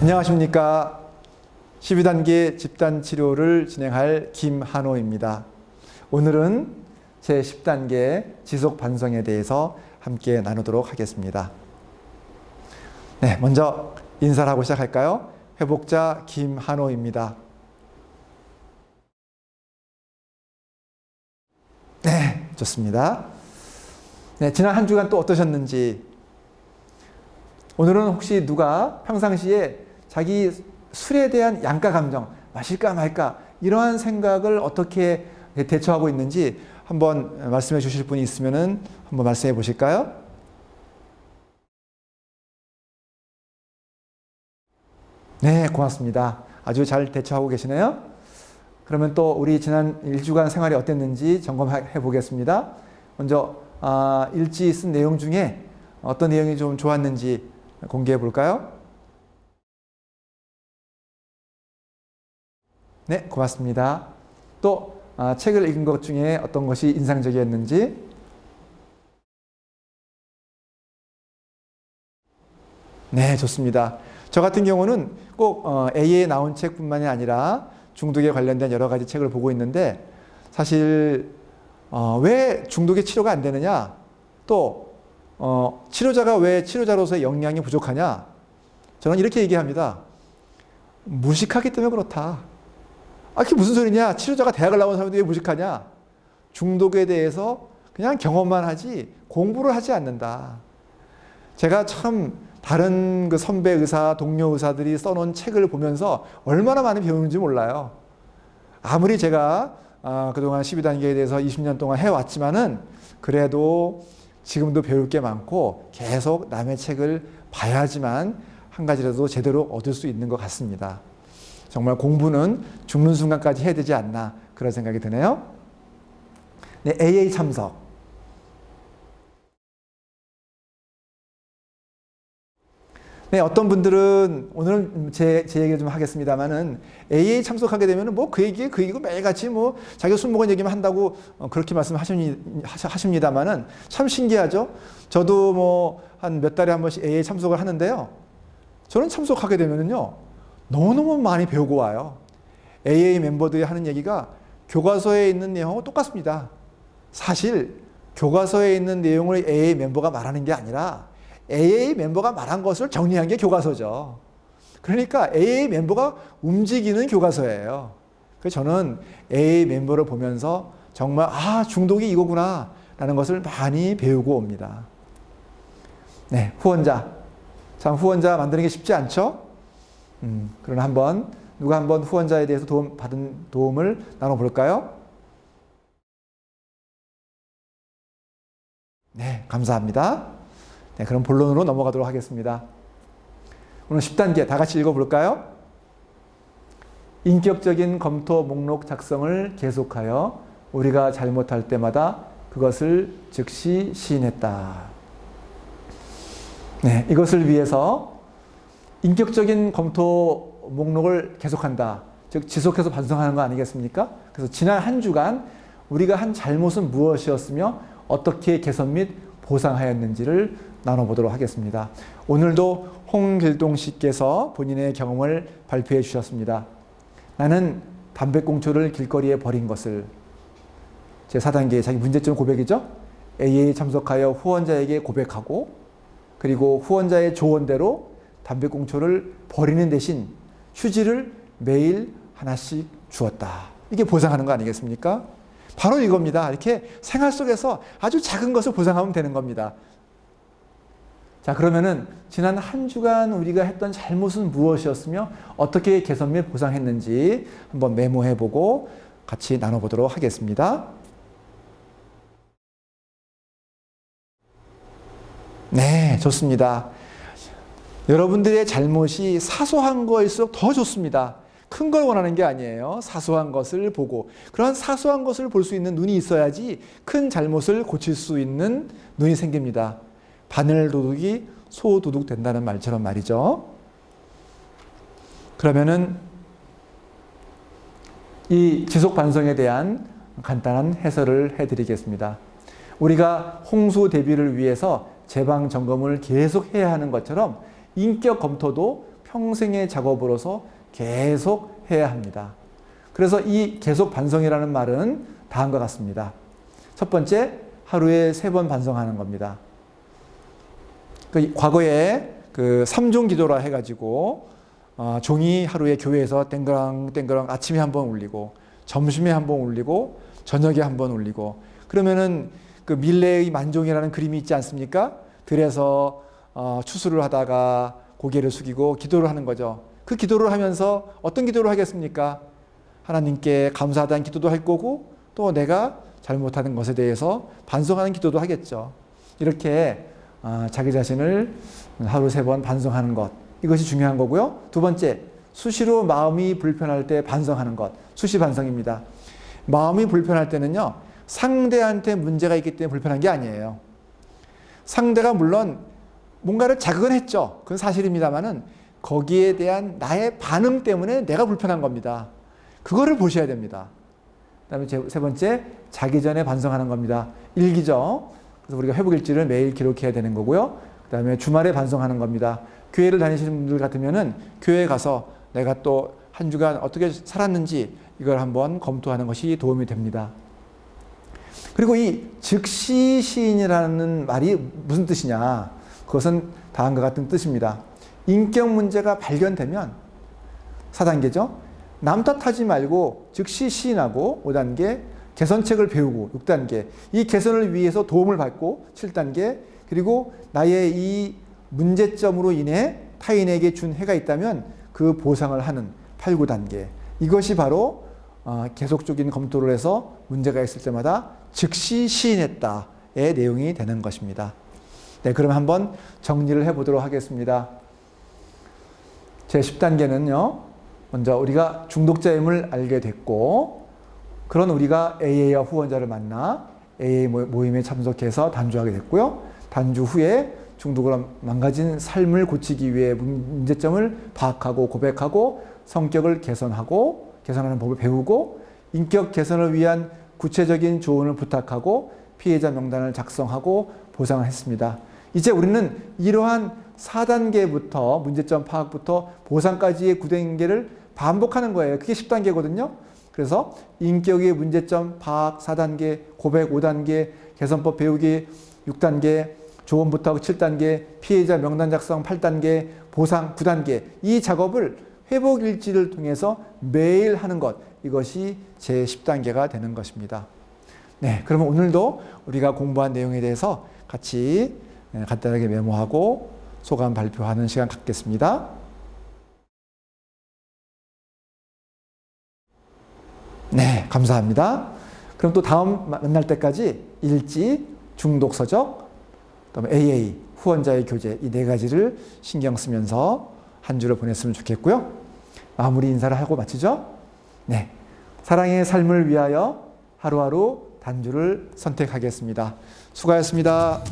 안녕하십니까. 12단계 집단치료를 진행할 김한호입니다. 오늘은 제10단계 지속반성에 대해서 함께 나누도록 하겠습니다. 네, 먼저 인사를 하고 시작할까요? 회복자 김한호입니다. 네, 좋습니다. 네, 지난 한 주간 또 어떠셨는지, 오늘은 혹시 누가 평상시에 자기 술에 대한 양가 감정, 마실까 말까 이러한 생각을 어떻게 대처하고 있는지 한번 말씀해 주실 분이 있으면 한번 말씀해 보실까요? 네, 고맙습니다. 아주 잘 대처하고 계시네요. 그러면 또 우리 지난 1주간 생활이 어땠는지 점검해 보겠습니다. 먼저 일지 쓴 내용 중에 어떤 내용이 좀 좋았는지 공개해 볼까요? 네, 고맙습니다. 또 책을 읽은 것 중에 어떤 것이 인상적이었는지. 네, 좋습니다. 저 같은 경우는 꼭 A에 나온 책뿐만이 아니라 중독에 관련된 여러 가지 책을 보고 있는데, 사실 왜 중독의 치료가 안 되느냐, 또 치료자가 왜 치료자로서의 역량이 부족하냐, 저는 이렇게 얘기합니다. 무식하기 때문에 그렇다. 그게 무슨 소리냐? 치료자가 대학을 나온 사람들이 왜 무식하냐? 중독에 대해서 그냥 경험만 하지 공부를 하지 않는다. 제가 참 다른 그 선배 의사, 동료 의사들이 써놓은 책을 보면서 얼마나 많이 배우는지 몰라요. 아무리 제가 그동안 12단계에 대해서 20년 동안 해왔지만은 그래도 지금도 배울 게 많고 계속 남의 책을 봐야지만 한 가지라도 제대로 얻을 수 있는 것 같습니다. 정말 공부는 죽는 순간까지 해야 되지 않나, 그런 생각이 드네요. 네, AA 참석. 네, 어떤 분들은, 오늘은 제 얘기를 좀 하겠습니다만은, AA 참석하게 되면 뭐 그 얘기고 매일같이 뭐 자기가 술 먹은 얘기만 한다고 그렇게 말씀하십니다만은 참 신기하죠? 저도 뭐 한 몇 달에 한 번씩 AA 참석을 하는데요. 저는 참석하게 되면은요, 너무너무 많이 배우고 와요. AA 멤버들이 하는 얘기가 교과서에 있는 내용하고 똑같습니다. 사실 교과서에 있는 내용을 AA 멤버가 말하는 게 아니라 AA 멤버가 말한 것을 정리한 게 교과서죠. 그러니까 AA 멤버가 움직이는 교과서예요. 그래서 저는 AA 멤버를 보면서 정말 중독이 이거구나 라는 것을 많이 배우고 옵니다. 네, 후원자. 참 후원자 만드는 게 쉽지 않죠? 그러나 누가 한번 후원자에 대해서 받은 도움을 나눠볼까요? 네, 감사합니다. 네, 그럼 본론으로 넘어가도록 하겠습니다. 오늘 10단계 다 같이 읽어볼까요? 인격적인 검토 목록 작성을 계속하여 우리가 잘못할 때마다 그것을 즉시 시인했다. 네, 이것을 위해서 인격적인 검토 목록을 계속한다. 즉 지속해서 반성하는 거 아니겠습니까? 그래서 지난 한 주간 우리가 한 잘못은 무엇이었으며 어떻게 개선 및 보상하였는지를 나눠보도록 하겠습니다. 오늘도 홍길동 씨께서 본인의 경험을 발표해 주셨습니다. 나는 담배꽁초를 길거리에 버린 것을. 제4단계의 자기 문제점 고백이죠. AA에 참석하여 후원자에게 고백하고, 그리고 후원자의 조언대로 담배꽁초를 버리는 대신 휴지를 매일 하나씩 주었다. 이게 보상하는 거 아니겠습니까? 바로 이겁니다. 이렇게 생활 속에서 아주 작은 것을 보상하면 되는 겁니다. 자, 그러면은 지난 한 주간 우리가 했던 잘못은 무엇이었으며 어떻게 개선 및 보상했는지 한번 메모해보고 같이 나눠보도록 하겠습니다. 네, 좋습니다. 여러분들의 잘못이 사소한 거일수록 더 좋습니다. 큰 걸 원하는 게 아니에요. 사소한 것을 보고, 그런 사소한 것을 볼 수 있는 눈이 있어야지 큰 잘못을 고칠 수 있는 눈이 생깁니다. 바늘 도둑이 소 도둑 된다는 말처럼 말이죠. 그러면은 이 지속 반성에 대한 간단한 해설을 해드리겠습니다. 우리가 홍수 대비를 위해서 제방 점검을 계속 해야 하는 것처럼 인격 검토도 평생의 작업으로서 계속 해야 합니다. 그래서 이 계속 반성이라는 말은 다음과 같습니다. 첫 번째, 하루에 3번 반성하는 겁니다. 과거에 그 3종 기도라 해가지고 종이 하루에 교회에서 땡그랑 아침에 한번 울리고 점심에 한번 울리고 저녁에 한번 울리고 그러면은 그 밀레의 만종이라는 그림이 있지 않습니까? 들에서 추수를 하다가 고개를 숙이고 기도를 하는 거죠. 그 기도를 하면서 어떤 기도를 하겠습니까? 하나님께 감사하다는 기도도 할 거고 또 내가 잘못하는 것에 대해서 반성하는 기도도 하겠죠. 이렇게 자기 자신을 하루 3번 반성하는 것, 이것이 중요한 거고요. 두 번째, 수시로 마음이 불편할 때 반성하는 것, 수시 반성입니다. 마음이 불편할 때는요, 상대한테 문제가 있기 때문에 불편한 게 아니에요. 상대가 물론 뭔가를 자극은 했죠. 그건 사실입니다만은 거기에 대한 나의 반응 때문에 내가 불편한 겁니다. 그거를 보셔야 됩니다. 그다음에 세 번째, 자기 전에 반성하는 겁니다. 일기죠. 그래서 우리가 회복일지를 매일 기록해야 되는 거고요. 그다음에 주말에 반성하는 겁니다. 교회를 다니시는 분들 같으면은 교회에 가서 내가 또 한 주간 어떻게 살았는지 이걸 한번 검토하는 것이 도움이 됩니다. 그리고 이 즉시 시인이라는 말이 무슨 뜻이냐? 그것은 다음과 같은 뜻입니다. 인격 문제가 발견되면 4단계죠. 남 탓하지 말고 즉시 시인하고 5단계 개선책을 배우고 6단계 이 개선을 위해서 도움을 받고 7단계 그리고 나의 이 문제점으로 인해 타인에게 준 해가 있다면 그 보상을 하는 8, 9단계 이것이 바로 계속적인 검토를 해서 문제가 있을 때마다 즉시 시인했다의 내용이 되는 것입니다. 네, 그럼 한번 정리를 해보도록 하겠습니다. 제 10단계는요. 먼저 우리가 중독자임을 알게 됐고 그런 우리가 AA와 후원자를 만나 AA 모임에 참석해서 단주하게 됐고요. 단주 후에 중독으로 망가진 삶을 고치기 위해 문제점을 파악하고 고백하고 성격을 개선하는 법을 배우고 인격 개선을 위한 구체적인 조언을 부탁하고 피해자 명단을 작성하고 보상을 했습니다. 이제 우리는 이러한 4단계부터 문제점 파악부터 보상까지의 9단계를 반복하는 거예요. 그게 10단계거든요. 그래서 인격의 문제점 파악 4단계, 고백 5단계, 개선법 배우기 6단계, 조언 부탁 7단계, 피해자 명단 작성 8단계, 보상 9단계 이 작업을 회복일지를 통해서 매일 하는 것 이것이 제 10단계가 되는 것입니다. 네, 그러면 오늘도 우리가 공부한 내용에 대해서 같이 간단하게 메모하고 소감 발표하는 시간 갖겠습니다. 네, 감사합니다. 그럼 또 다음 만날 때까지 일지, 중독서적, 그다음에 AA, 후원자의 교제 이 4가지를 신경 쓰면서 한 주를 보냈으면 좋겠고요. 마무리 인사를 하고 마치죠. 네, 사랑의 삶을 위하여 하루하루 단주를 선택하겠습니다. 수고하셨습니다.